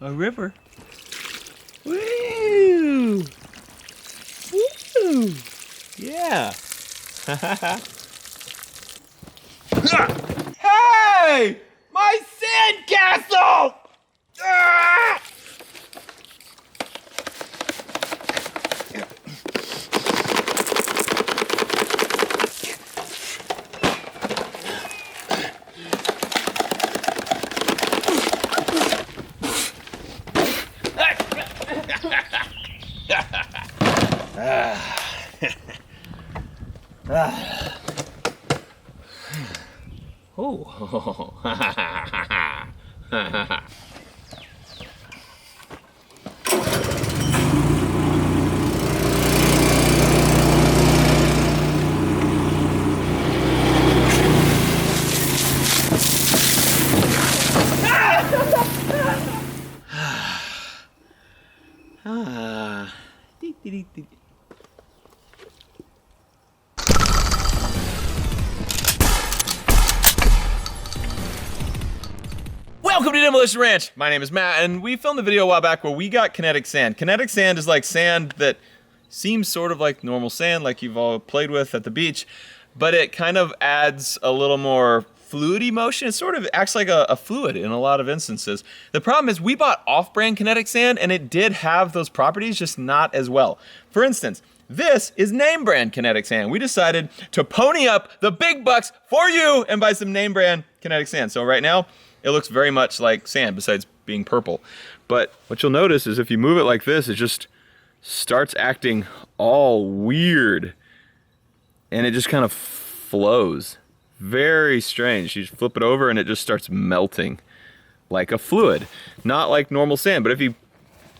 A river. Woo! Woo! Yeah. Hey! My sandcastle! Ah! Oh. Welcome to Demolition Ranch! My name is Matt, and we filmed a video a while back where we got kinetic sand. Kinetic sand is like sand that seems sort of like normal sand, like you've all played with at the beach, but it kind of adds a little more fluidy motion. It sort of acts like a fluid in a lot of instances. The problem is we bought off-brand kinetic sand, and it did have those properties, just not as well. For instance, this is name brand kinetic sand. We decided to pony up the big bucks for you and buy some name brand kinetic sand. So right now, it looks very much like sand besides being purple. But what you'll notice is if you move it like this, it just starts acting all weird. And it just kind of flows. Very strange. You just flip it over and it just starts melting like a fluid. Not like normal sand, but if you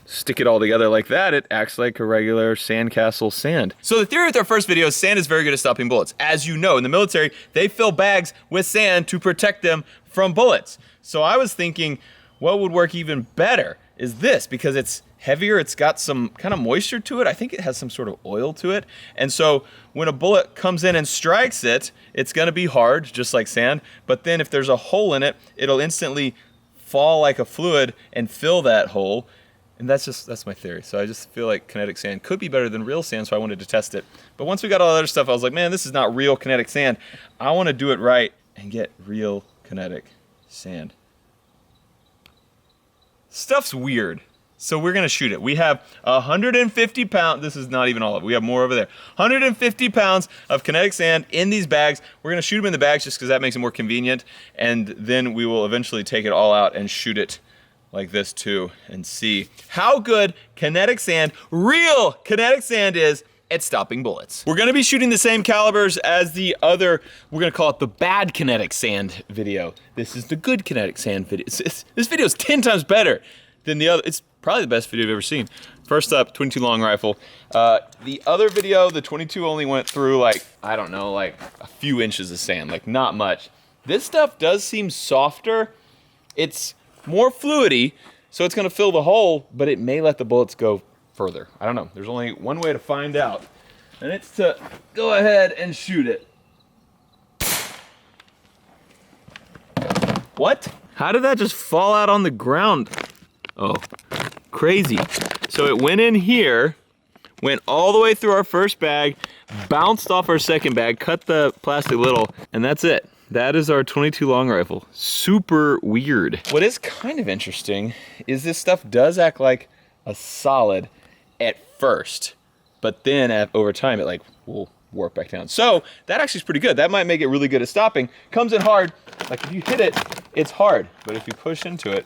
stick it all together like that, it acts like a regular sandcastle sand. So the theory with our first video is sand is very good at stopping bullets. As you know, in the military, they fill bags with sand to protect them from bullets. So I was thinking, what would work even better is this, because it's heavier, it's got some kind of moisture to it. I think it has some sort of oil to it. And so when a bullet comes in and strikes it, it's gonna be hard, just like sand. But then if there's a hole in it, it'll instantly fall like a fluid and fill that hole. And that's my theory. So I just feel like kinetic sand could be better than real sand, so I wanted to test it. But once we got all that other stuff, I was like, man, this is not real kinetic sand. I wanna do it right and get real kinetic sand. Stuff's weird. So we're gonna shoot it. We have 150 pounds, this is not even all of it, we have more over there. 150 pounds of kinetic sand in these bags. We're gonna shoot them in the bags just because that makes it more convenient. And then we will eventually take it all out and shoot it like this too and see how good kinetic sand, real kinetic sand is at stopping bullets. We're gonna be shooting the same calibers as the other, we're gonna call it the bad kinetic sand video. This is the good kinetic sand video. This video is 10 times better than the other. It's probably the best video I've ever seen. First up, 22 long rifle. The other video, the 22 only went through like, I don't know, like a few inches of sand, like not much. This stuff does seem softer. It's more fluidy, so it's gonna fill the hole, but it may let the bullets go further. I don't know. There's only one way to find out, and it's to go ahead and shoot it. What? How did that just fall out on the ground? Oh, crazy. So it went in here, went all the way through our first bag, bounced off our second bag, cut the plastic little, and that's it. That is our 22 long rifle. Super weird. What is kind of interesting is this stuff does act like a solid at first, but then over time it like will warp back down. So that actually is pretty good. That might make it really good at stopping. Comes in hard, like if you hit it, it's hard, but if you push into it,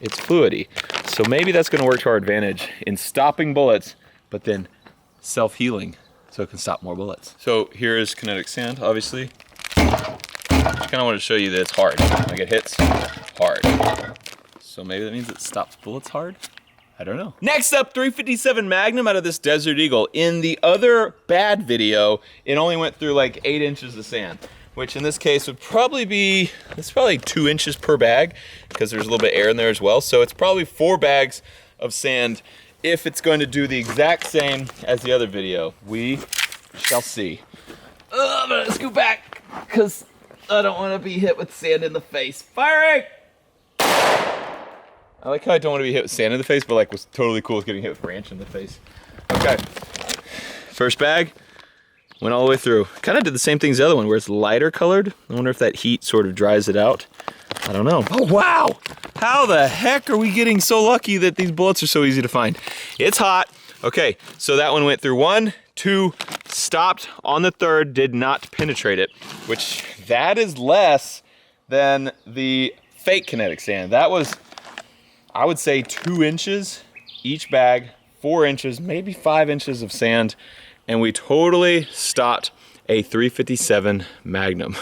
it's fluidy. So maybe that's gonna work to our advantage in stopping bullets, but then self-healing so it can stop more bullets. So here is kinetic sand, obviously. Just kind of want to show you that it's hard. Like it hits hard. So maybe that means it stops bullets hard? I don't know. Next up, 357 Magnum out of this Desert Eagle. In the other bad video, it only went through like 8 inches of sand, which in this case would probably be, it's probably 2 inches per bag because there's a little bit of air in there as well. So it's probably 4 bags of sand if it's going to do the exact same as the other video. We shall see. I'm gonna scoot back because I don't want to be hit with sand in the face. Firing! I like how I don't want to be hit with sand in the face, but like was totally cool with getting hit with ranch in the face. Okay, first bag, went all the way through. Kind of did the same thing as the other one where it's lighter colored. I wonder if that heat sort of dries it out. I don't know. Oh, wow. How the heck are we getting so lucky that these bullets are so easy to find? It's hot. Okay, so that one went through 1, 2, stopped on the third, did not penetrate it, which that is less than the fake kinetic sand. That was, I would say 2 inches each bag, 4 inches, maybe 5 inches of sand, and we totally stopped a 357 Magnum.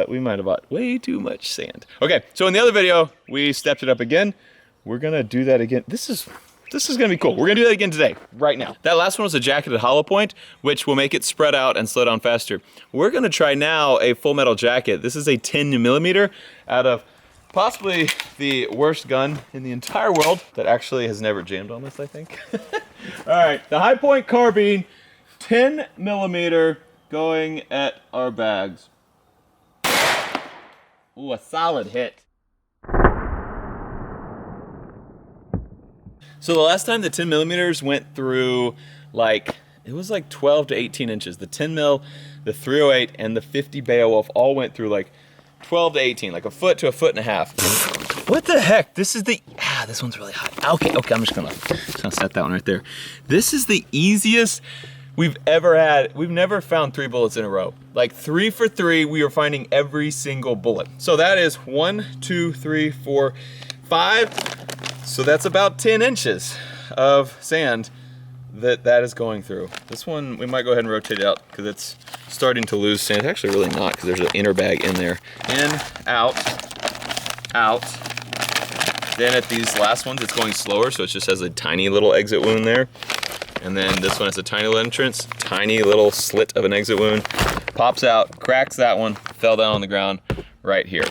We might have bought way too much sand. Okay, so in the other video, we stepped it up again. We're gonna do that again. This is gonna be cool. We're gonna do that again today, right now. That last one was a jacketed hollow point, which will make it spread out and slow down faster. We're gonna try now a full metal jacket. This is a 10mm out of possibly the worst gun in the entire world that actually has never jammed on this, I think. All right, the high point carbine, 10mm going at our bags. Ooh, a solid hit. So the last time the 10mm went through, like, it was like 12 to 18 inches. The 10mm, the 308, and the 50 Beowulf all went through like 12 to 18, like a foot to a foot and a half. What the heck? This is the, this one's really hot. Okay, I'm just gonna set that one right there. This is the easiest we've ever had. We've never found 3 bullets in a row. Like 3 for 3, we are finding every single bullet. So that is 1, 2, 3, 4, 5. So that's about 10 inches of sand that is going through. This one, we might go ahead and rotate it out because it's starting to lose sand. It's actually really not because there's an inner bag in there. In, out, out. Then at these last ones, it's going slower, so it just has a tiny little exit wound there. And then this one has a tiny little entrance, tiny little slit of an exit wound. Pops out, cracks that one, fell down on the ground right here.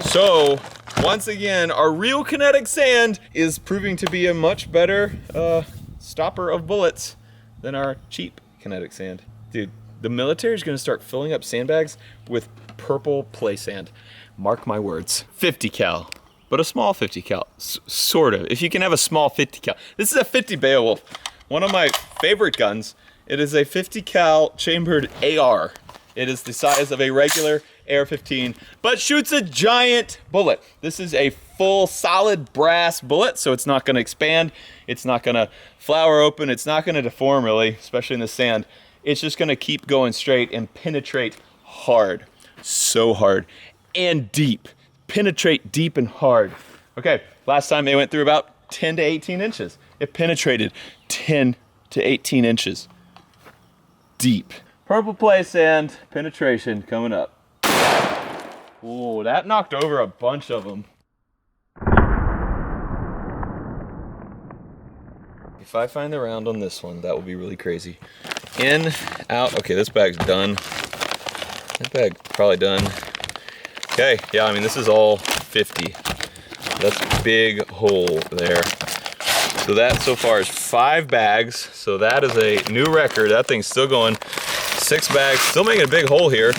So, once again, our real kinetic sand is proving to be a much better stopper of bullets than our cheap kinetic sand. Dude, the military is gonna start filling up sandbags with purple play sand. Mark my words. 50 cal, but a small 50 cal, sort of. If you can have a small 50 cal. This is a 50 Beowulf. One of my favorite guns. It is a 50 cal chambered AR. It is the size of a regular AR-15, but shoots a giant bullet. This is a full solid brass bullet, so it's not gonna expand. It's not gonna flower open. It's not gonna deform really, especially in the sand. It's just gonna keep going straight and penetrate hard. So hard and deep. Penetrate deep and hard. Okay, last time they went through about 10 to 18 inches. It penetrated 10 to 18 inches deep. Purple play sand penetration coming up. Whoa, that knocked over a bunch of them. If I find the round on this one, that will be really crazy. In, out, okay, this bag's done. That bag's probably done. Okay, yeah, I mean, this is all 50. That's a big hole there. So that so far is 5 bags. So that is a new record. That thing's still going. 6 bags, still making a big hole here.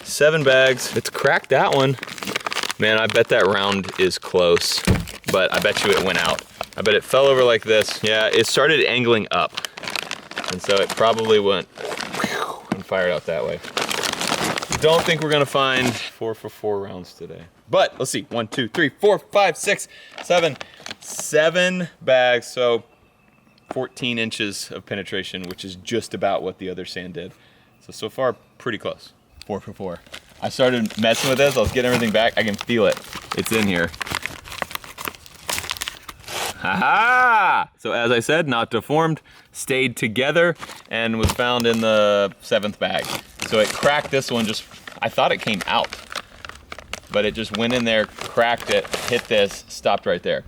7 bags, it's cracked that one. Man, I bet that round is close, but I bet you it went out. I bet it fell over like this. Yeah, it started angling up. And so it probably went and fired out that way. Don't think we're gonna find 4 for 4 rounds today. But let's see, 1, 2, 3, 4, 5, 6, 7. 7 bags, so 14 inches of penetration, which is just about what the other sand did. So far, pretty close. 4 for 4. I started messing with this, I was getting everything back. I can feel it. It's in here. Ha-ha! So as I said, not deformed, stayed together, and was found in the 7th bag. So it cracked this one just, I thought it came out, but it just went in there, cracked it, hit this, stopped right there.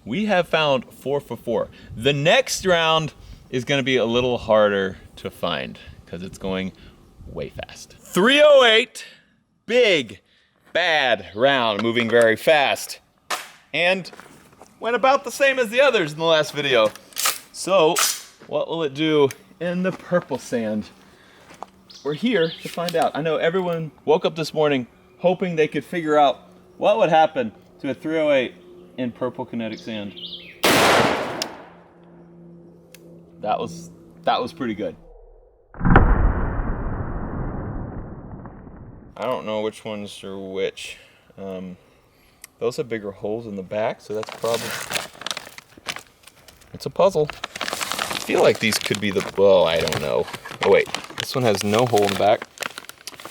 We have found 4 for 4. The next round is gonna be a little harder to find because it's going way fast. 308, big, bad round, moving very fast. And went about the same as the others in the last video. So, what will it do in the purple sand? We're here to find out. I know everyone woke up this morning hoping they could figure out what would happen to a 308 and purple kinetic sand. That was pretty good. I don't know which ones are which. Those have bigger holes in the back, so that's probably... It's a puzzle. I feel like these could be the... Well, I don't know. Oh wait, this one has no hole in the back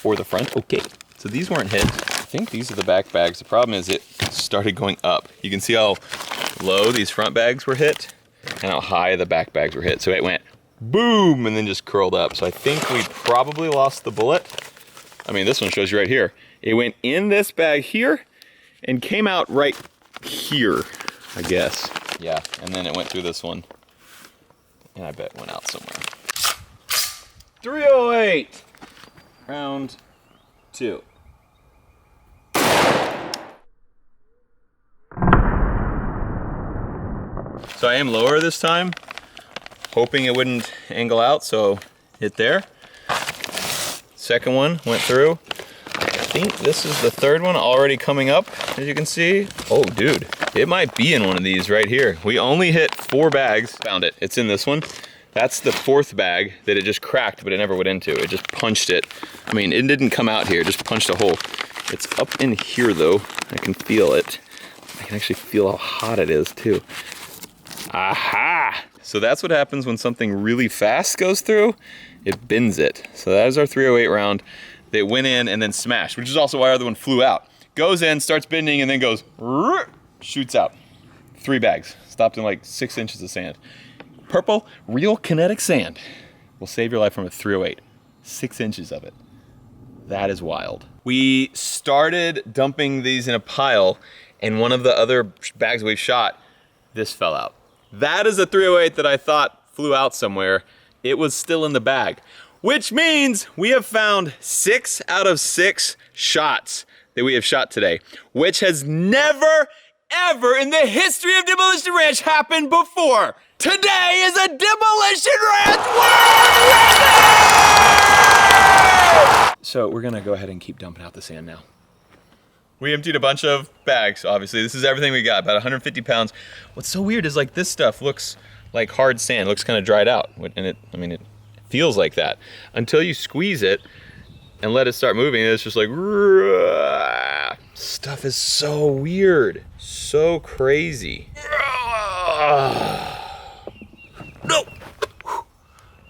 or the front. Okay, so these weren't hit. I think these are the back bags. The problem is it started going up. You can see how low these front bags were hit and how high the back bags were hit. So it went boom and then just curled up. So I think we probably lost the bullet. I mean, this one shows you right here. It went in this bag here and came out right here, I guess. Yeah, and then it went through this one. And I bet it went out somewhere. 308, round 2. So I am lower this time, hoping it wouldn't angle out, so hit there. Second one went through. I think this is the third one already coming up, as you can see. Oh, dude, it might be in one of these right here. We only hit 4 bags. Found it, it's in this one. That's the 4th bag that it just cracked, but it never went into. It just punched it. I mean, it didn't come out here, it just punched a hole. It's up in here though. I can feel it. I can actually feel how hot it is too. Aha! So that's what happens when something really fast goes through. It bends it. So that is our 308 round. They went in and then smashed, which is also why our other one flew out. Goes in, starts bending, and then goes, shoots out. 3 bags. Stopped in like 6 inches of sand. Purple, real kinetic sand will save your life from a 308. 6 inches of it. That is wild. We started dumping these in a pile, and one of the other bags we've shot, this fell out. That is a 308 that I thought flew out somewhere. It was still in the bag, which means we have found 6 out of 6 shots that we have shot today, which has never, ever in the history of Demolition Ranch happened before. Today is a Demolition Ranch world record! So we're gonna go ahead and keep dumping out the sand now. We emptied a bunch of bags, obviously. This is everything we got, about 150 pounds. What's so weird is like this stuff looks like hard sand, looks kind of dried out. And it feels like that until you squeeze it and let it start moving. And it's just like, stuff is so weird, so crazy. No,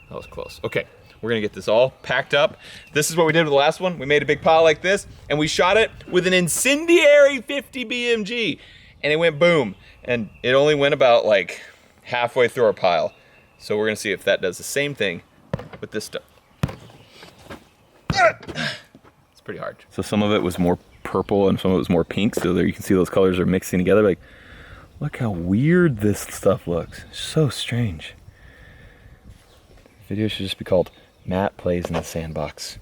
that was close. Okay, we're gonna get this all packed up. This is what we did with the last one. We made a big pile like this and we shot it with an incendiary 50 BMG and it went boom. And it only went about like halfway through our pile. So we're gonna see if that does the same thing with this stuff. It's pretty hard. So some of it was more purple and some of it was more pink. So there you can see those colors are mixing together. Like, look how weird this stuff looks. So strange. The video should just be called Matt Plays in the Sandbox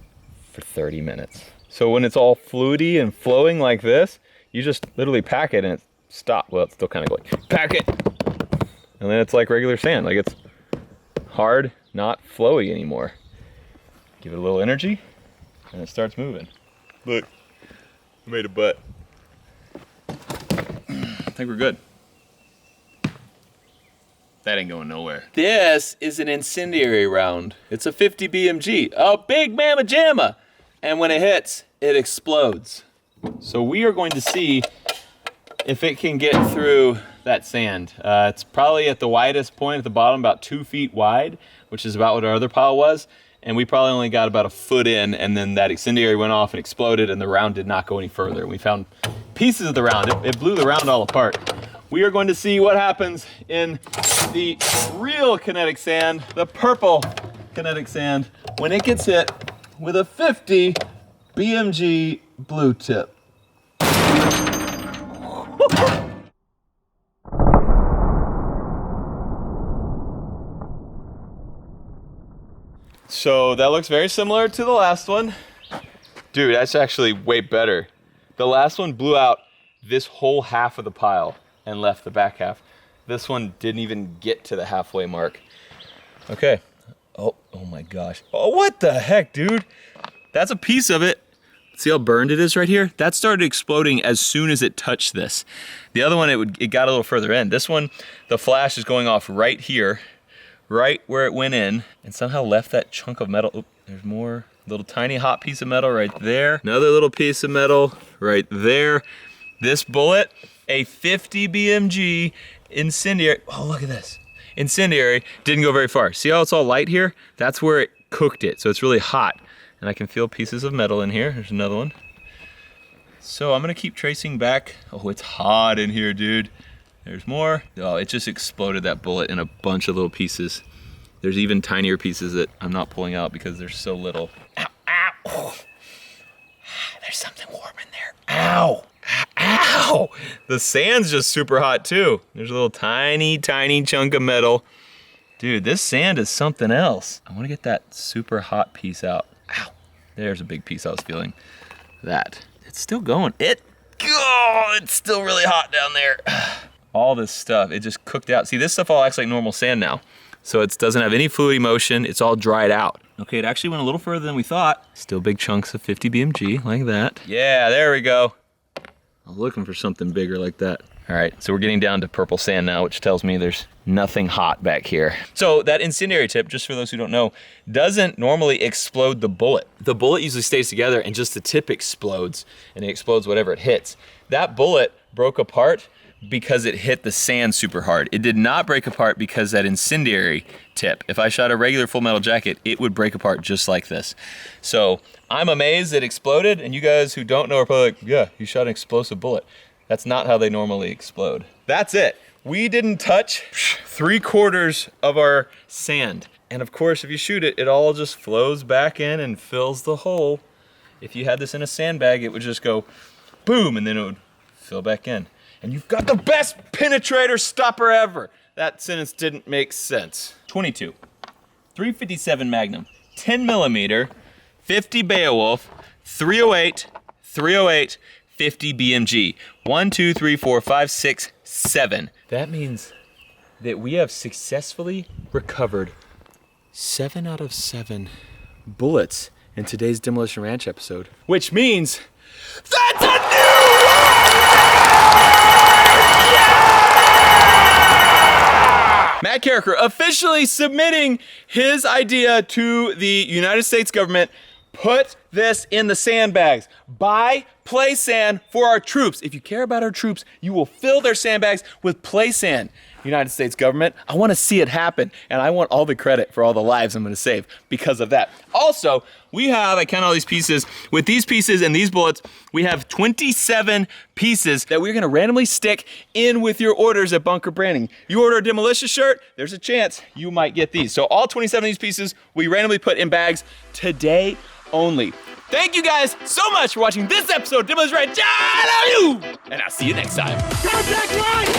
for 30 minutes. So when it's all fluidy and flowing like this, you just literally pack it and it stops. Well, it's still kind of going, pack it. And then it's like regular sand. Like it's hard, not flowy anymore. Give it a little energy and it starts moving. Look, I made a butt. I think we're good. That ain't going nowhere. This is an incendiary round. It's a 50 BMG, a big mamma jamma. And when it hits, it explodes. So we are going to see if it can get through that sand. It's probably at the widest point at the bottom, about 2 feet wide, which is about what our other pile was. And we probably only got about a foot in, and then that incendiary went off and exploded, and the round did not go any further. We found pieces of the round. It blew the round all apart. We are going to see what happens in the real kinetic sand, the purple kinetic sand, when it gets hit with a 50 BMG blue tip. So that looks very similar to the last one. Dude, that's actually way better. The last one blew out this whole half of the pile and left the back half. This one didn't even get to the halfway mark. Okay. Oh my gosh. Oh, what the heck, dude? That's a piece of it See how burned it is right here? That started exploding as soon as it touched this. The other one, it got a little further in. This one, the flash is going off right here, right where it went in, and somehow left that chunk of metal. Oop, there's more. Little tiny hot piece of metal right there. Another little piece of metal right there. This bullet, a 50 BMG incendiary. Oh, look at this. Incendiary, didn't go very far. See how it's all light here? That's where it cooked it, so it's really hot. And I can feel pieces of metal in here. There's another one. So I'm gonna keep tracing back. Oh, it's hot in here, dude. There's more. Oh, it just exploded that bullet in a bunch of little pieces. There's even tinier pieces that I'm not pulling out because there's so little. Ow, ow. Oh. There's something warm in there. Ow, ow. The sand's just super hot too. There's a little tiny, tiny chunk of metal. Dude, this sand is something else. I wanna get that super hot piece out. Ow, there's a big piece I was feeling. That, it's still going. It's still really hot down there. All this stuff, it just cooked out. See, this stuff all acts like normal sand now. So it doesn't have any fluid motion, it's all dried out. Okay, it actually went a little further than we thought. Still big chunks of 50 BMG, like that. Yeah, there we go. I'm looking for something bigger like that. All right, so we're getting down to purple sand now, which tells me there's nothing hot back here. So that incendiary tip, just for those who don't know, doesn't normally explode the bullet. The bullet usually stays together and just the tip explodes, and it explodes whatever it hits. That bullet broke apart because it hit the sand super hard. It did not break apart because that incendiary tip. If I shot a regular full metal jacket, it would break apart just like this. So I'm amazed it exploded, and you guys who don't know are probably like, yeah, you shot an explosive bullet. That's not how they normally explode. That's it. We didn't touch 3/4 of our sand. And of course, if you shoot it, it all just flows back in and fills the hole. If you had this in a sandbag, it would just go boom, and then it would fill back in. And you've got the best penetrator stopper ever. That sentence didn't make sense. 22, 357 Magnum, 10 millimeter, 50 Beowulf, 308, 308, 50 BMG. 1, 2, 3, 4, 5, 6, 7. That means that we have successfully recovered 7 out of 7 bullets in today's Demolition Ranch episode, which means that's a new Matt Carricker officially submitting his idea to the United States government. Put this in the sandbags. Buy play sand for our troops. If you care about our troops, you will fill their sandbags with play sand. United States government, I want to see it happen, and I want all the credit for all the lives I'm going to save because of that. Also, we have, I count all these pieces, with these pieces and these bullets, we have 27 pieces that we're going to randomly stick in with your orders at Bunker Branding. You order a Demolition shirt, there's a chance you might get these. So all 27 of these pieces we randomly put in bags today only. Thank you guys so much for watching this episode of Demolition Ranch. I love you! And I'll see you next time. Contact line!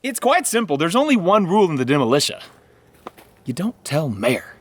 It's quite simple. There's only one rule in the demolition. You don't tell mayor.